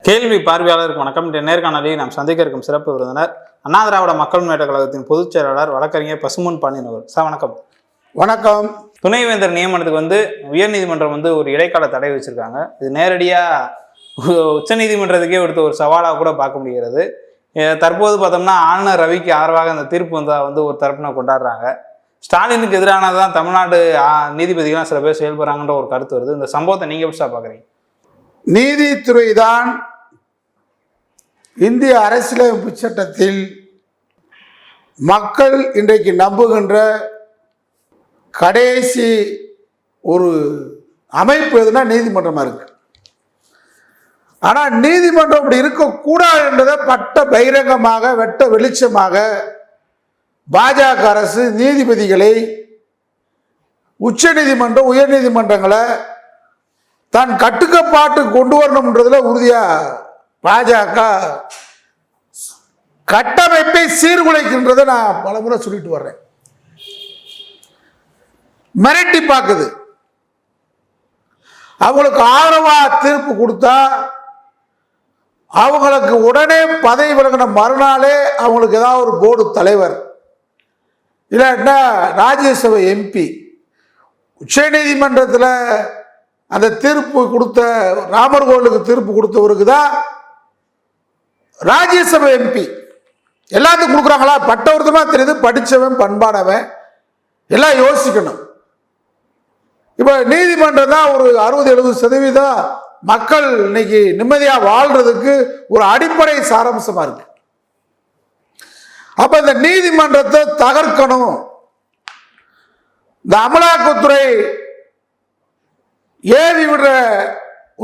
கேள்வி பார்வையாளருக்கு வணக்கம். இந்த நேர்காணலில் நாம் சந்திக்க இருக்கும் சிறப்பு விருந்தினர் அண்ணா திராவிட மக்கள் முன்னேற்ற கழகத்தின் பொதுச் செயலாளர் வழக்கறிஞர் பசும்பொன் பாண்டியன் அவர். சார் வணக்கம். வணக்கம். துணைவேந்தர் நியமனத்துக்கு உயர்நீதிமன்றம் ஒரு இடைக்கால தடை வச்சிருக்காங்க. இது நேரடியாக உச்சநீதிமன்றத்துக்கே எடுத்த ஒரு சவாலாக கூட பார்க்க முடிகிறது. தற்போது பார்த்தோம்னா ஆளுநர் ரவிக்கு ஆதரவாக அந்த தீர்ப்பு ஒரு தரப்பினர் கொண்டாடுறாங்க. ஸ்டாலினுக்கு எதிரானதான் தமிழ்நாடு நீதிபதிகள்லாம் சில பேர் செயல்படுறாங்கன்ற ஒரு கருத்து வருது. இந்த சம்பவத்தை நீங்க எப்படி பார்க்குறீங்க? நீதித்துறை தான் இந்திய அரசியலமைப்பு சட்டத்தில் மக்கள் இன்றைக்கு நம்புகின்ற கடைசி ஒரு அமைப்பு எதுனா நீதிமன்றமாக இருக்கு. ஆனால் நீதிமன்றம் அப்படி இருக்கக்கூடாது என்றதை பட்ட பகிரங்கமாக வெட்ட வெளிச்சமாக பாஜக அரசு நீதிபதிகளை, உச்ச நீதிமன்றம், உயர் நீதிமன்றங்களை தான் கட்டுக்கப்பாட்டு கொண்டு வரணும்ன்றதுல உறுதியா பாஜக கட்டமைப்பை சீர்குலைக்கின்றதை நான் பலமுறை சொல்லிட்டு வர்றேன். மிரட்டி பார்க்குது. அவங்களுக்கு ஆதரவா தீர்ப்பு கொடுத்தா அவங்களுக்கு உடனே பதவி விலகின மறுநாளே அவங்களுக்கு ஏதாவது ஒரு போர்டு தலைவர் இல்லாட்டினா ராஜ்யசபா எம்பி, உச்ச நீதிமன்றத்தில் அந்த தீர்ப்பு கொடுத்த ராமர் கோவிலுக்கு தீர்ப்பு கொடுத்தவருக்கு தான் ராஜ்யசபா எம்பி. எல்லாத்துக்கும் கொடுக்குறாங்களா? பட்டவர்த்தமா தெரியுது, படித்தவன், பண்பானவன், எல்லாம் யோசிக்கணும். இப்போ நீதிமன்றம் தான் ஒரு 60-70% மக்கள் இன்னைக்கு நிம்மதியாக வாழ்றதுக்கு ஒரு அடிப்படை சாராம்சமா இருக்கு. அப்ப இந்த நீதிமன்றத்தை தகர்க்கணும். இந்த அமலாக்கத்துறை ஏவி விடுற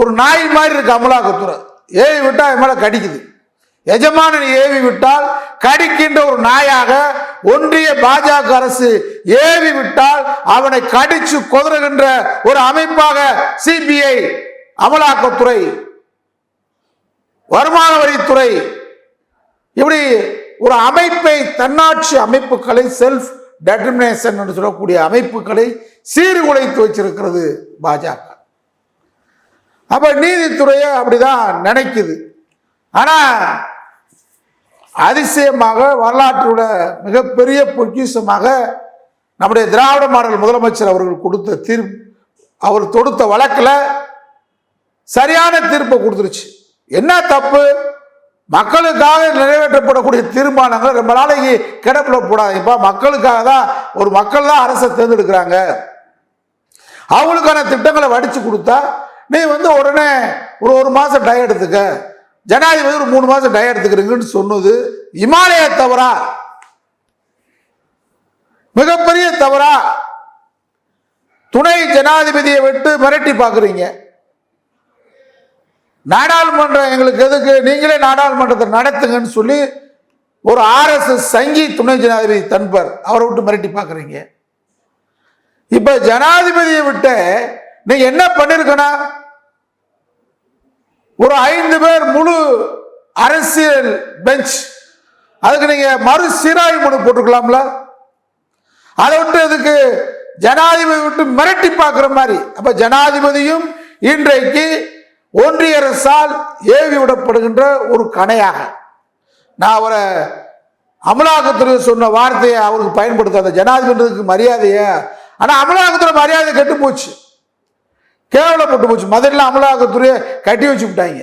ஒரு நாய் மாதிரி இருக்கு. அமலாக்கத்துறை ஏவி விட்டா என் மேல கடிக்குது. எஜமானன் ஏவி விட்டால் கடிக்கின்ற ஒரு நாயாக ஒன்றிய பாஜக அரசு ஏவி விட்டால் அவனை கடிச்சு கொதறுகின்ற ஒரு அமைப்பாக சிபிஐ, அமலாக்கத்துறை, வருமான வரித்துறை, இப்படி ஒரு அமைப்பை, தன்னாட்சி அமைப்புகளை, செல்ஃப் டெட்டர்மினேஷன் என்று சொல்லக்கூடிய அமைப்புகளை சீர்குலைத்து வச்சிருக்கிறது பாஜக. அப்ப நீதித்துறையை அப்படிதான் நினைக்குது. ஆனா அதிசயமாக, வரலாற்றோட மிகப்பெரிய பொக்கிஷமாக நம்முடைய திராவிட மாடல் முதலமைச்சர் அவர்கள் கொடுத்த தீர்ப்பு, அவர் தொடுத்த வழக்கில் சரியான தீர்ப்பை கொடுத்துருச்சு. என்ன தப்பு? மக்களுக்காக நிறைவேற்றப்படக்கூடிய தீர்மானங்கள் ரொம்ப நாளைக்கு கிடப்பில போடாது. இப்போ மக்களுக்காக தான், ஒரு மக்கள் தான் அரசை தேர்ந்தெடுக்கிறாங்க. அவங்களுக்கான திட்டங்களை வடிச்சு கொடுத்தா நீ உடனே ஒரு மாதம் டயம் எடுத்துக்க, ஜனாதிபதி ஒரு 3 மாதம் டயம் எடுத்துக்கிறீங்கன்னு சொன்னது இமாலய தவறா? மிகப்பெரிய தவறா? துணை ஜனாதிபதியை விட்டு மிரட்டி பார்க்குறீங்க. நாடாளுமன்றம் எங்களுக்கு எதுக்கு, நீங்களே நாடாளுமன்றத்தை நடத்துங்கன்னு சொல்லி ஒரு RSS சங்கி துணை ஜனாதிபதி தன்பர் அவரை விட்டு மிரட்டி பார்க்குறீங்க. இப்ப ஜனாதிபதியை விட்டு நீங்க என்ன பண்ணிருக்கணும்? ஒரு 5 பேர் முழு அரசியல் பெஞ்ச், அதுக்கு நீங்க மறுசீராய்வு மனு போட்டுக்கலாம்ல. அதை விட்டு எதுக்கு ஜனாதிபதி விட்டு மிரட்டி பார்க்கிற மாதிரி? அப்ப ஜனாதிபதியும் இன்றைக்கு ஒன்றிய அரசால் ஏவி விடப்படுகின்ற ஒரு கணையாக, நான் அவரை அமலாக்கத்துறை சொன்ன வார்த்தையை அவருக்கு பயன்படுத்தாத ஜனாதிபதிக்கு மரியாதைய, ஆனா அமலாக்கத்துறை மரியாதை கெட்டு போச்சு, கேவலப்பட்டு போச்சு. முதல்ல அமலாக்கத்துறையை கட்டி வச்சு விட்டாங்க.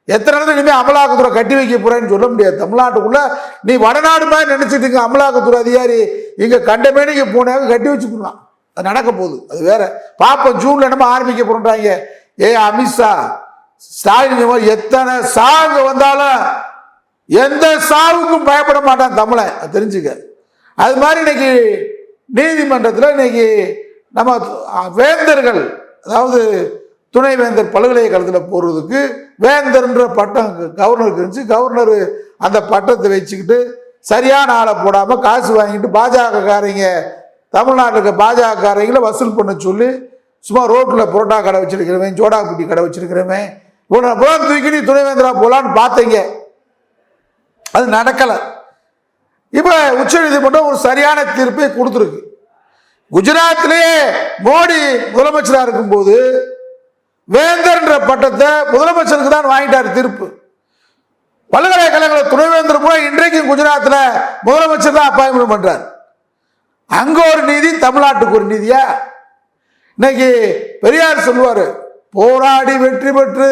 எத்தனை இடத்துல இனிமேல் அமலாக்கத்துறை கட்டி வைக்க போறேன்னு சொல்ல முடியாது. தமிழ்நாட்டுக்குள்ள நீ வடநாடு மாதிரி நினைச்சிட்டு அமலாக்கத்துறை அதிகாரி இங்க கண்டமேனிக்கு போனாங்க கட்டி வச்சுக்கலாம். அது நடக்க போகுது, அது வேற. பாப்போம், ஜூன்ல நம்ம ஆரம்பிக்க போறாங்க. அமித்ஷா, ஸ்டாலின் எத்தனை சாவு வந்தாலும் எந்த சாவுக்கும் பயப்பட மாட்டான் தமிழன், தெரிஞ்சுக்க. அது மாதிரி இன்னைக்கு நீதிமன்றத்தில் இன்னைக்கு நம்ம வேந்தர்கள், அதாவது துணைவேந்தர் பல்கலைக்கழகத்தில் போடுறதுக்கு வேந்தர்ன்ற பட்டம் கவர்னருக்கு இருந்துச்சு. கவர்னர் அந்த பட்டத்தை வச்சுக்கிட்டு சரியான ஆளை போடாமல் காசு வாங்கிட்டு பாஜகக்காரங்க, தமிழ்நாட்டில் இருக்க பாஜகக்காரங்களை வசூல் பண்ண சொல்லி சும்மா ரோட்டில் புரோட்டா கடை வச்சிருக்கிறவன், ஜோடா குட்டி கடை வச்சிருக்கிறவன் இவனை புறம் தூக்கி நீ துணைவேந்தரா போலான்னு பார்த்தீங்க. அது நடக்கலை. இப்போ உச்ச நீதிமன்றம் ஒரு சரியான தீர்ப்பை கொடுத்துருக்கு. குஜராத்திலேயே மோடி முதலமைச்சராக இருக்கும்போது வேந்தர்ன்ற பட்டத்தை முதலமைச்சருக்கு தான் வாங்கிட்டார் தீர்ப்பு. பல்கலைக்கழக துணைவேந்தர் கூட இன்றைக்கும் குஜராத்தில் முதலமைச்சர் தான் அப்பாயின்மெண்ட் பண்றார். அங்க ஒரு நீதி, தமிழ்நாட்டுக்கு ஒரு நீதியா? இன்னைக்கு பெரியார் சொல்லுவாரு, போராடி வெற்றி பெற்று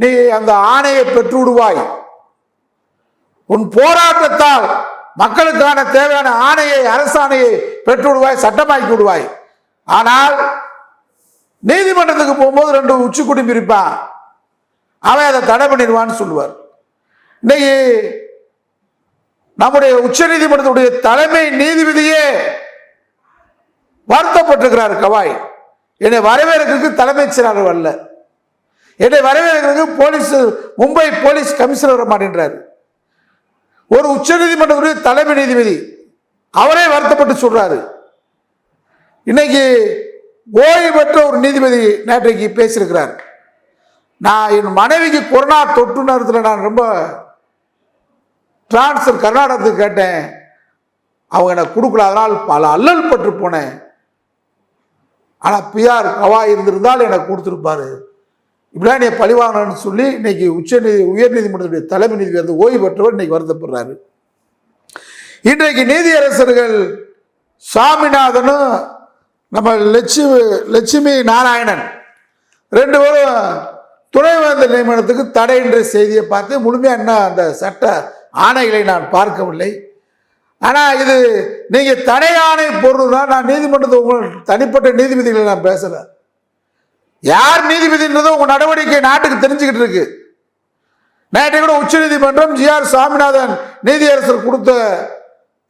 நீ அந்த ஆணையை பெற்று விடுவாய், உன் போராட்டத்தால் மக்களுக்கான தேவையான ஆணையை, அரசாணையை பெற்று விடுவாய், சட்டமாக்கி விடுவாய். ஆனால் நீதிமன்றத்துக்கு போகும்போது 2 உச்சி குடும்பி இருப்பான், அவன் அதை தடை பண்ணிடுவான்னு சொல்லுவார். இன்னைக்கு நம்முடைய உச்ச நீதிமன்றத்துடைய தலைமை நீதிபதியே வருத்தப்பட்டிருக்கிறார். கவாய், என்னை வரவேற்கிறதுக்கு தலைமைச் செயலாளர் வரல, என்னை வரவேற்கிறதுக்கு போலீஸ், மும்பை போலீஸ் கமிஷனர் வர மாட்டேன்றார். ஒரு உச்ச நீதிமன்றத்துடைய தலைமை நீதிபதி அவரே வருத்தப்பட்டு சொல்றாரு. இன்னைக்கு ஓய்வு பெற்ற ஒரு நீதிபதி நேற்றைக்கு பேசியிருக்கிறார், நான் என் மனைவிக்கு கொரோனா தொற்று நேரத்தில் நான் ரொம்ப டிரான்ஸ்ஃபர் கர்நாடகத்துக்கு கேட்டேன், அவங்க எனக்கு கொடுக்கல, அதனால் பல அல்லல் பட்டு போனேன். ஆனால் பிஆர் கவாய் இருந்திருந்தால் எனக்கு கொடுத்துருப்பாரு, இப்படிலாம் நீ பழிவாங்கன்னு சொல்லி இன்னைக்கு உயர் நீதிமன்றத்துடைய தலைமை நீதிபதி வந்து ஓய்வு பெற்றவர் இன்னைக்கு வருத்தப்படுறாரு. இன்றைக்கு நீதியரசர்கள் சாமிநாதனும் நம்ம லட்சுமி நாராயணன் 2 பேரும் துணைவேந்தர் நியமனத்துக்கு தடை என்ற செய்தியை பார்த்து முழுமையாக என்ன அந்த சட்ட ஆணைகளை நான் பார்க்கவில்லை. ஆனால் இது நீங்க தடை ஆணை போடுறதுனா, நான் நீதிமன்றத்தை உங்கள் தனிப்பட்ட நீதிபதிகளை நான் பேசல, யார் நீதிபதின்றதும் உங்க நடவடிக்கை நாட்டுக்கு தெரிஞ்சுக்கிட்டு இருக்கு. நேற்று கூட உச்ச நீதிமன்றம் GR சாமிநாதன் நீதியரசர் கொடுத்த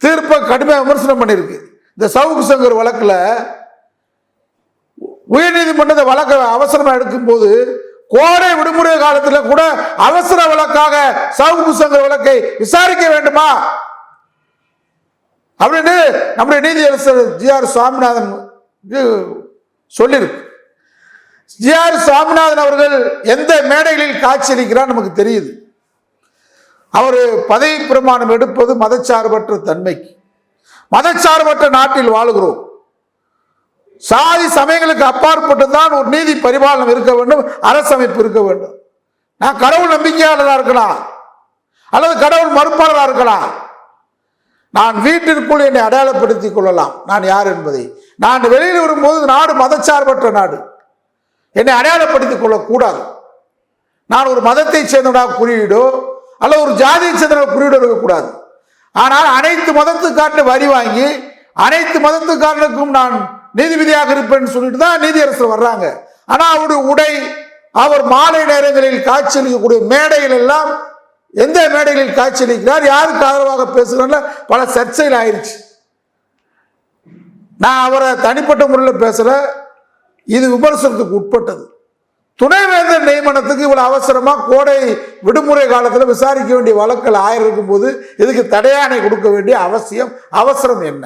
தீர்ப்பை கடுமையாக விமர்சனம் பண்ணியிருக்கு. இந்த சவுக்கு சங்கர் வழக்குல உயர் நீதிமன்றத்தை வழக்க அவசரமா எடுக்கும் போது கோடை விடுமுறை காலத்தில் கூட அவசர வழக்காக சவுக்கு சங்கர் வழக்கை விசாரிக்க வேண்டுமா அப்படின்னு நம்முடைய நீதியரசர் GR சாமிநாதன் சொல்லியிருக்கு. GR சாமிநாதன் அவர்கள் எந்த மேடைகளில் காட்சியளிக்கிறார் நமக்கு தெரியுது. அவர் பதவி பிரமாணம் எடுப்பது மதச்சார்பற்ற தன்மைக்கு, மதச்சார்பற்ற நாட்டில் வாழுகிறோம், சாதி சமயங்களுக்கு அப்பாற்பட்டுதான் ஒரு நீதி பரிபாலனம் இருக்க வேண்டும், அரசமைப்பு இருக்க வேண்டும். நான் கடவுள் நம்பிக்கையாளராக இருக்கலாம் அல்லது கடவுள் மறுப்பாளராக இருக்கலாம், நான் வீட்டிற்குள் என்னை அடையாளப்படுத்திக் கொள்ளலாம் நான் யார் என்பதை. நான் வெளியில் வரும்போது நாடு மதச்சார்பற்ற நாடு, என்னை அடையாளப்படுத்திக் கொள்ளக்கூடாது. நான் ஒரு மதத்தை சேர்ந்தவனாக குறியீடோ அல்லது ஒரு ஜாதியை சேர்ந்தவனாக குறியீடோ இருக்கக்கூடாது. ஆனால் அனைத்து மதத்துக்காரனை வரி வாங்கி அனைத்து மதத்துக்காரனுக்கும் நான் நீதிபதியாக இருப்பேன்னு சொல்லிட்டு தான் நீதியரசர் வர்றாங்க. ஆனால் அவருடைய உடை, அவர் மாலை நேரங்களில் காட்சியளிக்கக்கூடிய மேடைகள் எல்லாம் எந்த மேடைகளில் காட்சியளிக்கிறார், யாருக்கு ஆதரவாக பேசுகிறார், பல சர்ச்சைகள் ஆயிடுச்சு. நான் அவரை தனிப்பட்ட முறையில் பேசல, இது விமர்சனத்துக்கு உட்பட்டது. துணைவேந்தர் நியமனத்துக்கு இவ்வளவு அவசரமா கோடை விடுமுறை காலத்தில் விசாரிக்க வேண்டிய வழக்குகள் 1000 இருக்கும் போது இதுக்கு தடையாணை கொடுக்க வேண்டிய அவசரம் என்ன?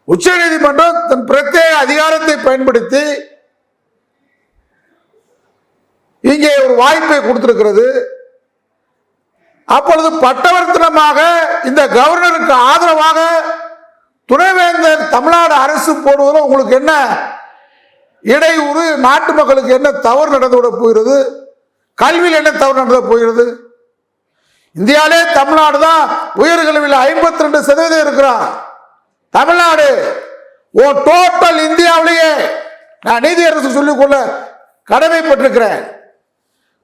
உச்ச நீதிமன்றம் தன் பிரத்யேக அதிகாரத்தை பயன்படுத்தி இங்கே ஒரு வாய்ப்பை கொடுத்திருக்கிறது. அப்பொழுது பட்டவர்த்தனமாக இந்த கவர்னருக்கு ஆதரவாக துணைவேந்தர் தமிழ்நாடு அரசு போடுவதில் உங்களுக்கு என்ன இடையூறு, நாட்டு மக்களுக்கு என்ன தவறு நடந்துவிட போகிறது, கல்வியில் என்ன தவறு நடந்து போகிறது? இந்தியாவிலே தமிழ்நாடு தான் உயர்கல்வியில் 52% இருக்கிறான். தமிழ்நாடு டோட்டல் இந்தியாவிலேயே நான் நீதியரசு சொல்லிக்கொள்ள கடமைப்பட்டிருக்கிறேன்.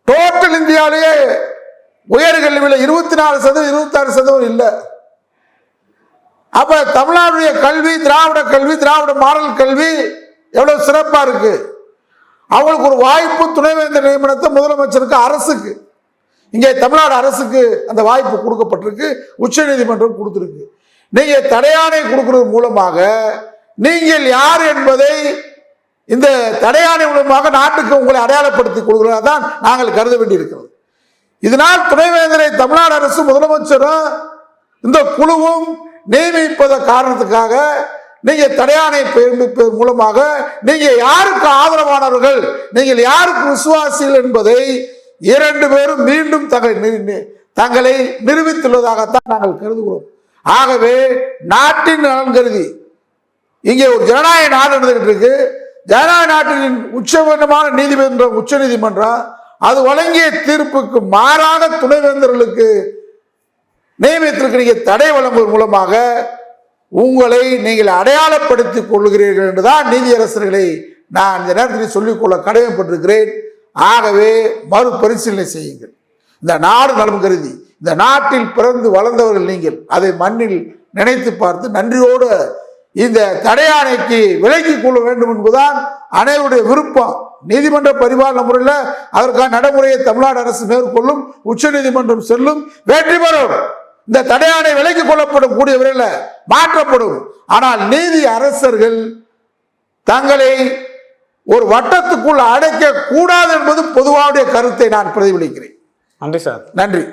டோட்டல் இந்தியாவிலேயே உயர்கல்வியில் 24% 26% இல்லை. அப்ப தமிழ்நாடுடைய கல்வி, திராவிட கல்வி, திராவிட மாடல் கல்வி எவ்வளவு சிறப்பா இருக்கு. அவங்களுக்கு ஒரு வாய்ப்பு, துணைவேந்தர் நியமனத்தை முதலமைச்சருக்கு, அரசுக்கு, இங்கே தமிழ்நாடு அரசுக்கு அந்த வாய்ப்பு கொடுக்கப்பட்டிருக்கு, உச்ச நீதிமன்றம் கொடுத்திருக்கு. நீங்க தடையாணை கொடுக்கிறது மூலமாக நீங்கள் யார் என்பதை இந்த தடையாணை மூலமாக நாட்டுக்கு உங்களை அடையாளப்படுத்திக் கொள்கிறதான் நாங்கள் கருத வேண்டியிருக்கிறது. இதனால் துணைவேந்தரை தமிழ்நாடு அரசு முதலமைச்சரும் இந்த குழுவும் நியமிப்பத காரணத்துக்காக நீங்க தடையாணை மூலமாக நீங்க யாருக்கு ஆதரவானவர்கள், நீங்கள் யாருக்கு விசுவாசிகள் என்பதை 2 பேரும் மீண்டும் தங்களை நிரூபித்துள்ளதாகத்தான் நாங்கள் கருதுகிறோம். ஆகவே நாட்டின் நலன் கருதி இங்கே ஒரு ஜனநாயக நாடு நடந்துகிட்டு இருக்கு. ஜனநாயக நாட்டின் உச்சபட்சமான நீதிமன்றம் உச்ச நீதிமன்றம் அது வழங்கிய தீர்ப்புக்கு மாறாக துணைவேந்தர்களுக்கு நியமித்திருக்கிற தடை வழங்குவதன் மூலமாக உங்களை நீங்கள் அடையாளப்படுத்திக் கொள்கிறீர்கள் என்றுதான் நீதியரசர்களை நான் இந்த நேரத்தில் சொல்லிக்கொள்ள கடமைப்பட்டிருக்கிறேன். ஆகவே மறுபரிசீலனை செய்யுங்கள். இந்த நாடு நலம் கருதி இந்த நாட்டில் பிறந்து வளர்ந்தவர்கள் நீங்கள் அதை மண்ணில் நினைத்து பார்த்து நன்றியோடு இந்த தடையாணைக்கு விலக்கிக் கொள்ள வேண்டும் என்பதுதான் அனைவருடைய விருப்பம். நீதிமன்ற பரிபாலன முறையில் அதற்கான நடைமுறையை தமிழ்நாடு அரசு மேற்கொள்ளும், உச்ச நீதிமன்றம் செல்லும், வெற்றி பெறும். இந்த தடையாணை விலக்கிக் கொள்ளப்படும் கூடிய விரைவில் மாற்றப்படும். ஆனால் நீதி அரசர்கள் தங்களை ஒரு வட்டத்துக்குள் அடைக்க கூடாது என்பது பொதுவான கருத்தை நான் பிரதிபலிக்கிறேன். நன்றி சார். நன்றி.